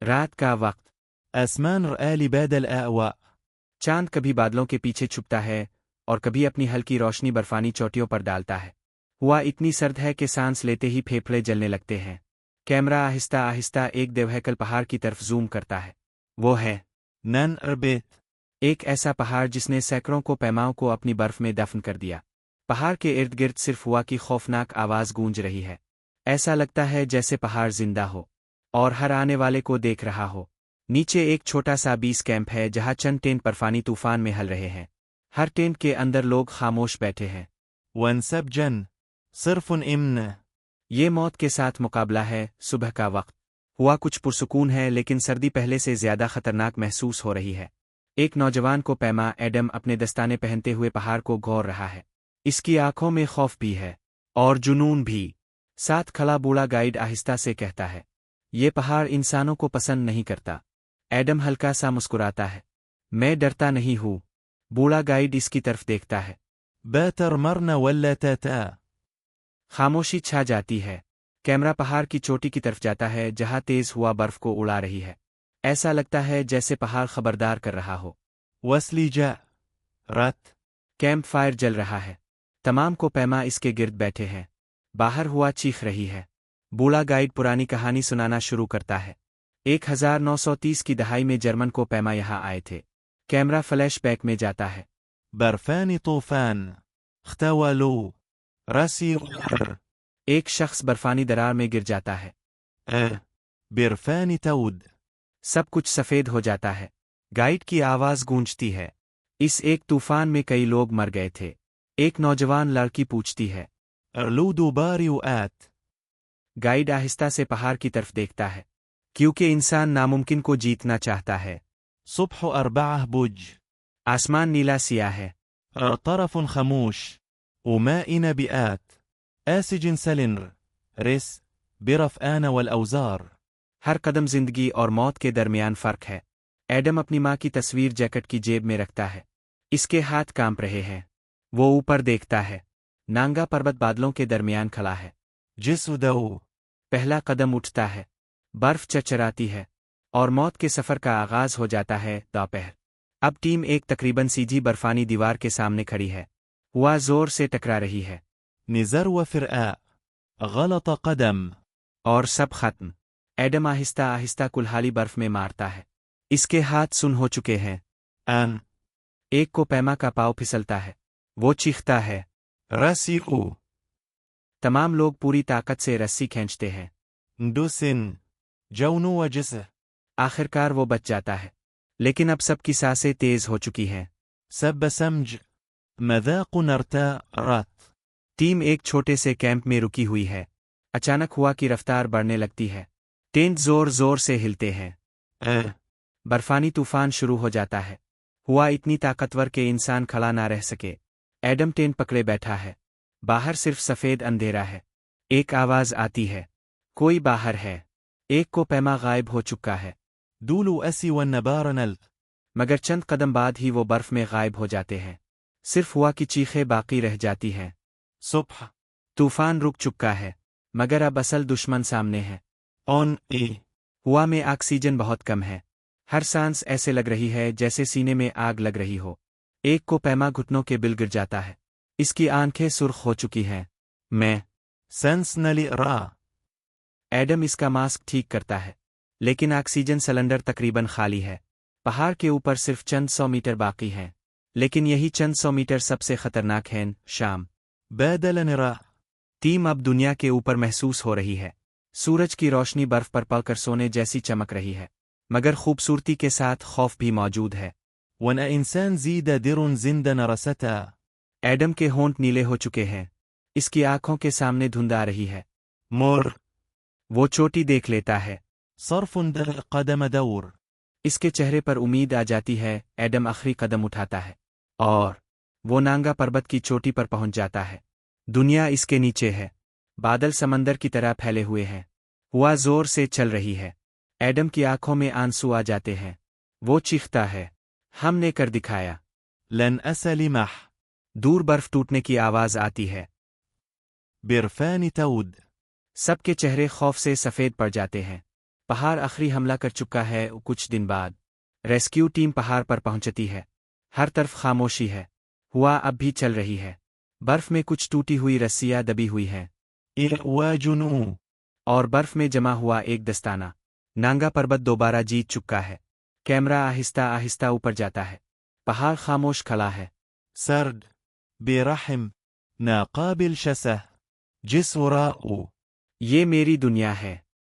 رات کا وقت۔ أسمان رآل بعد الأأواء. چاند کبھی بادلوں کے پیچھے چھپتا ہے اور کبھی اپنی ہلکی روشنی برفانی چوٹیوں پر ڈالتا ہے۔ ہوا اتنی سرد ہے کہ سانس لیتے ہی پھیپھڑے جلنے لگتے ہیں۔ کیمرہ آہستہ آہستہ ایک دیوہیکل پہاڑ کی طرف زوم کرتا ہے۔ وہ ہے نن اربیت. ایک ایسا پہاڑ جس نے سینکڑوں کو پیماؤں کو اپنی برف میں دفن کر دیا۔ پہاڑ کے ارد گرد صرف ہوا کی خوفناک آواز گونج رہی ہے۔ ایسا لگتا ہے جیسے پہاڑ زندہ ہو اور ہر آنے والے کو دیکھ رہا ہو۔ نیچے ایک چھوٹا سا بیس کیمپ ہے جہاں چند ٹینٹ برفانی طوفان میں ہل رہے ہیں۔ ہر ٹینٹ کے اندر لوگ خاموش بیٹھے ہیں۔ وانسب جن. صرف امن. یہ موت کے ساتھ مقابلہ ہے۔ صبح کا وقت۔ ہوا کچھ پرسکون ہے لیکن سردی پہلے سے زیادہ خطرناک محسوس ہو رہی ہے۔ ایک نوجوان کو پیما ایڈم اپنے دستانے پہنتے ہوئے پہاڑ کو گور رہا ہے۔ اس کی آنکھوں میں خوف بھی ہے اور جنون بھی۔ ساتھ کھڑا بوڑھا گائیڈ آہستہ سے کہتا ہے، یہ پہاڑ انسانوں کو پسند نہیں کرتا۔ ایڈم ہلکا سا مسکراتا ہے، میں ڈرتا نہیں ہوں۔ بوڑھا گائیڈ اس کی طرف دیکھتا ہے۔ باتر مرنا ولا تاتا. خاموشی چھا جاتی ہے۔ کیمرہ پہاڑ کی چوٹی کی طرف جاتا ہے جہاں تیز ہوا برف کو اڑا رہی ہے۔ ایسا لگتا ہے جیسے پہاڑ خبردار کر رہا ہو۔ وسلی جاء. رات. کیمپ فائر جل رہا ہے۔ تمام کو پیما اس کے گرد بیٹھے ہیں۔ باہر ہوا چیخ رہی ہے۔ بوڑھا گائیڈ پرانی کہانی سنانا شروع کرتا ہے۔ 1930 کی دہائی میں جرمن کو پیما یہاں آئے تھے۔ کیمرہ فلیش بیک میں جاتا ہے۔ برفان طوفان. اختوالو. راسي. ایک شخص برفانی درار میں گر جاتا ہے۔ برفان تود. سب کچھ سفید ہو جاتا ہے۔ گائیڈ کی آواز گونجتی ہے، اس ایک طوفان میں کئی لوگ مر گئے تھے۔ ایک نوجوان لڑکی پوچھتی ہے۔ ارلودو باريو آت. گائیڈ آہستہ سے پہاڑ کی طرف دیکھتا ہے، کیونکہ انسان ناممکن کو جیتنا چاہتا ہے۔ صبح 4 بوج. آسمان نیلا سیاہ ہے۔ طرف خموش. وماء نبئات. آسج سلندر. رس. برفآن والأوزار. ہر قدم زندگی اور موت کے درمیان فرق ہے۔ ایڈم اپنی ماں کی تصویر جیکٹ کی جیب میں رکھتا ہے۔ اس کے ہاتھ کانپ رہے ہیں۔ وہ اوپر دیکھتا ہے۔ نانگا پربت بادلوں کے درمیان کھڑا ہے۔ جسدو. پہلا قدم اٹھتا ہے۔ برف چرچراتی ہے اور موت کے سفر کا آغاز ہو جاتا ہے۔ دوپہر۔ اب ٹیم ایک تقریباً سیدھی برفانی دیوار کے سامنے کھڑی ہے۔ ہوا زور سے ٹکرا رہی ہے نزر وفرآء. غلط قدم. اور سب ختم۔ ایڈم آہستہ آہستہ کلہاڑی برف میں مارتا ہے۔ اس کے ہاتھ سن ہو چکے ہیں۔ ان. ایک کو پیما کا پاؤں پھسلتا ہے۔ وہ چیختا ہے۔ راسيقو. تمام لوگ پوری طاقت سے رسی کھینچتے ہیں۔ ندوسن. جونو وجسه. آخرکار وہ بچ جاتا ہے، لیکن اب سب کی سانسیں تیز ہو چکی ہیں۔ سب سمج. مذاق نرتاء. رات. ٹیم ایک چھوٹے سے کیمپ میں رکی ہوئی ہے۔ اچانک ہوا کی رفتار بڑھنے لگتی ہے۔ ٹینٹ زور زور سے ہلتے ہیں۔ برفانی طوفان شروع ہو جاتا ہے۔ ہوا اتنی طاقتور کہ انسان کھڑا نہ رہ سکے۔ ایڈم ٹینٹ پکڑے بیٹھا ہے۔ باہر صرف سفید اندھیرا ہے۔ ایک آواز آتی ہے، کوئی باہر ہے؟ ایک کو پیما غائب ہو چکا ہے۔ دولو أسي والنبار نل. مگر چند قدم بعد ہی وہ برف میں غائب ہو جاتے ہیں۔ صرف ہوا کی چیخیں باقی رہ جاتی ہیں۔ صبح. طوفان رک چکا ہے، مگر اب اصل دشمن سامنے ہے۔ اون اے. ہوا میں آکسیجن بہت کم ہے۔ ہر سانس ایسے لگ رہی ہے جیسے سینے میں آگ لگ رہی ہو۔ ایک کو پیما گھٹنوں کے بل گر جاتا ہے۔ اس کی آنکھیں سرخ ہو چکی ہیں۔ میں سنس نلی را. ایڈم اس کا ماسک ٹھیک کرتا ہے، لیکن آکسیجن سلنڈر تقریباً خالی ہے۔ پہاڑ کے اوپر صرف چند 100 میٹر باقی ہیں، لیکن یہی چند 100 میٹر سب سے خطرناک ہیں۔ شام۔ بادل نرا. ٹیم اب دنیا کے اوپر محسوس ہو رہی ہے۔ سورج کی روشنی برف پر پڑ کر سونے جیسی چمک رہی ہے، مگر خوبصورتی کے ساتھ خوف بھی موجود ہے۔ وانا انسان زيد در زندن رستا. ایڈم کے ہونٹ نیلے ہو چکے ہیں۔ اس کی آنکھوں کے سامنے دھند آ رہی ہے۔ مر. وہ چوٹی دیکھ لیتا ہے۔ صرف در قدم دور. اس کے چہرے پر امید آ جاتی ہے۔ ایڈم آخری قدم اٹھاتا ہے اور وہ نانگا پربت کی چوٹی پر پہنچ جاتا ہے۔ دنیا اس کے نیچے ہے۔ بادل سمندر کی طرح پھیلے ہوئے ہیں۔ ہوا زور سے چل رہی ہے۔ ایڈم کی آنکھوں میں آنسو آ جاتے ہیں۔ وہ چیختا ہے، ہم نے کر دکھایا۔ لن أسلمح. دور برف ٹوٹنے کی آواز آتی ہے۔ برفان تود. سب کے چہرے خوف سے سفید پڑ جاتے ہیں۔ پہاڑ آخری حملہ کر چکا ہے۔ کچھ دن بعد ریسکیو ٹیم پہاڑ پر پہنچتی ہے۔ ہر طرف خاموشی ہے۔ ہوا اب بھی چل رہی ہے۔ برف میں کچھ ٹوٹی ہوئی رسیاں دبی ہوئی ہیں، إعواج اور برف میں جمع ہوا ایک دستانہ۔ نانگا پربت دوبارہ جیت چکا ہے۔ کیمرہ آہستہ آہستہ اوپر جاتا ہے۔ پہاڑ خاموش کھڑا ہے۔ سرد برحم ناقابل شسه جسوراء یہ میری دنیا ہے۔